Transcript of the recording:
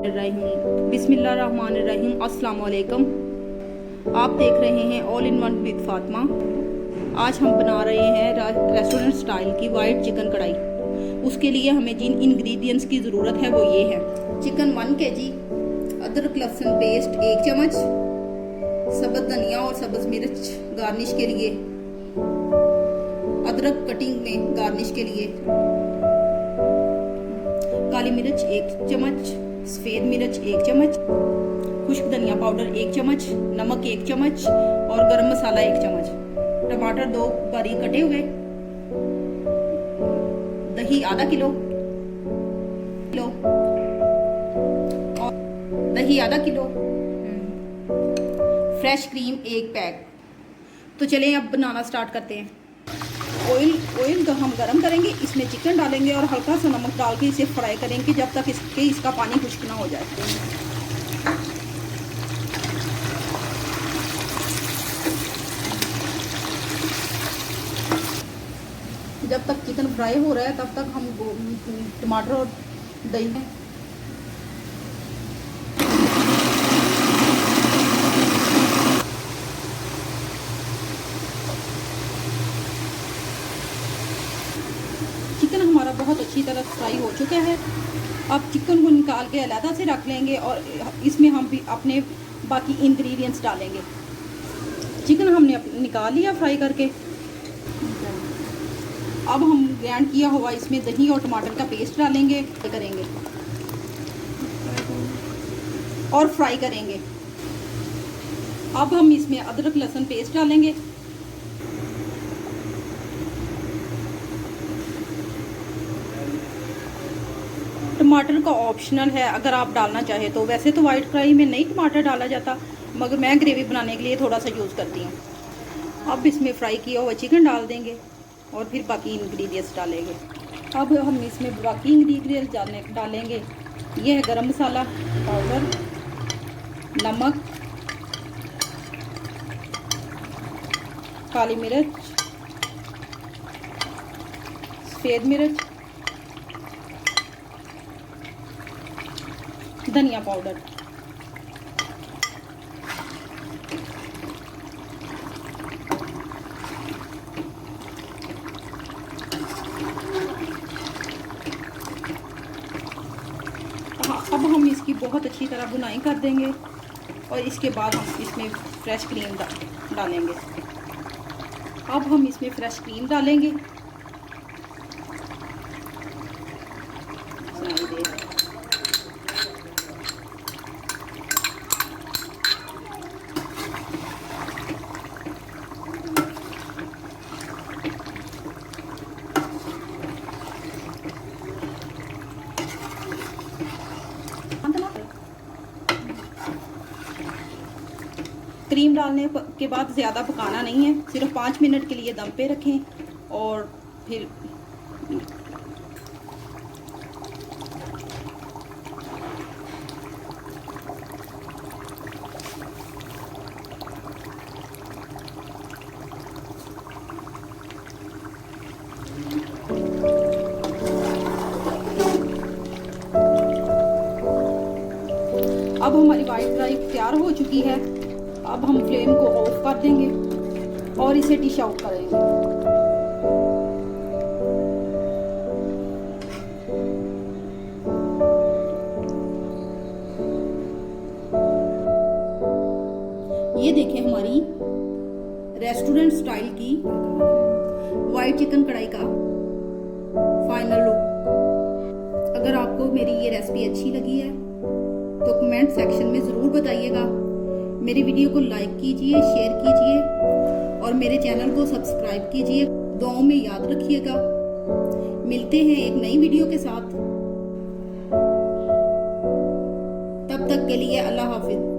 बिस्मिल्लाहिर्रहमानिर्रहीम। अस्सलाम वालेकुम। आप देख रहे हैं all in one with Fatima. आज हम बना रहे हैं रेस्टोरेंट स्टाइल की वाइट चिकन कढ़ाई। उसके लिए हमें जिन इंग्रेडिएंट्स की ज़रूरत है वो ये है: चिकन 1 kg, अदरक लहसुन पेस्ट 1 चम्मच, सब्ज़ धनिया और सब्ज़ मिर्च गार्निश के लिए, अदरक कटिंग में गार्निश के लिए, काली मिर्च 1 चम्मच, सफ़ेद मिर्च 1 चम्मच, खुश्क धनिया पाउडर 1 चम्मच, नमक 1 चम्मच और गरम मसाला 1 चम्मच, टमाटर 2 बारीक कटे हुए, दही आधा किलो और दही आधा किलो, फ्रेश क्रीम 1 पैक। तो चलें अब बनाना स्टार्ट करते हैं। ऑयल तो हम गरम करेंगे, इसमें चिकन डालेंगे और हल्का सा नमक डाल के इसे फ्राई करेंगे जब तक इसका पानी खुश्क ना हो जाए। जब तक चिकन फ्राई हो रहा है तब तक हम टमाटर और दही में चिकन हमारा बहुत अच्छी तरह फ्राई हो चुका है। अब चिकन को निकाल के अलग से रख लेंगे और इसमें हम भी अपने बाकी इंग्रेडिएंट्स डालेंगे। चिकन हमने निकाल लिया फ्राई करके। अब हम ग्राइंड किया हुआ इसमें दही और टमाटर का पेस्ट डालेंगे और फ्राई करेंगे। अब हम इसमें अदरक लहसुन पेस्ट डालेंगे। टमाटर का ऑप्शनल है, अगर आप डालना चाहे तो। वैसे तो वाइट कढ़ाई में नहीं टमाटर डाला जाता, मगर मैं ग्रेवी बनाने के लिए थोड़ा सा यूज़ करती हूँ। अब इसमें फ्राई किया हुआ चिकन डाल देंगे और फिर बाकी इंग्रेडिएंट्स डालेंगे। अब हम इसमें बाकी इंग्रेडिएंट्स डालेंगे। ये है गरम मसाला पाउडर, नमक, काली मिर्च, सफ़ेद मिर्च, धनिया पाउडर। अब हम इसकी बहुत अच्छी तरह बुनाई कर देंगे और इसके बाद हम इसमें फ्रेश क्रीम डालेंगे। अब हम इसमें फ्रेश क्रीम डालेंगे। क्रीम डालने के बाद ज़्यादा पकाना नहीं है, सिर्फ 5 मिनट के लिए दम पे रखें और फिर अब हमारी वाइट कढ़ाई तैयार हो चुकी है। अब हम फ्लेम को ऑफ कर देंगे और इसे डिश आउट करेंगे। ये देखें हमारी रेस्टोरेंट स्टाइल की वाइट चिकन कढ़ाई का फाइनल लुक। अगर आपको मेरी ये रेसिपी अच्छी लगी है तो कमेंट सेक्शन में ज़रूर बताइएगा। मेरी वीडियो को लाइक कीजिए, शेयर कीजिए और मेरे चैनल को सब्सक्राइब कीजिए। दुआओं में याद रखिएगा। मिलते हैं एक नई वीडियो के साथ। तब तक के लिए अल्लाह हाफिज।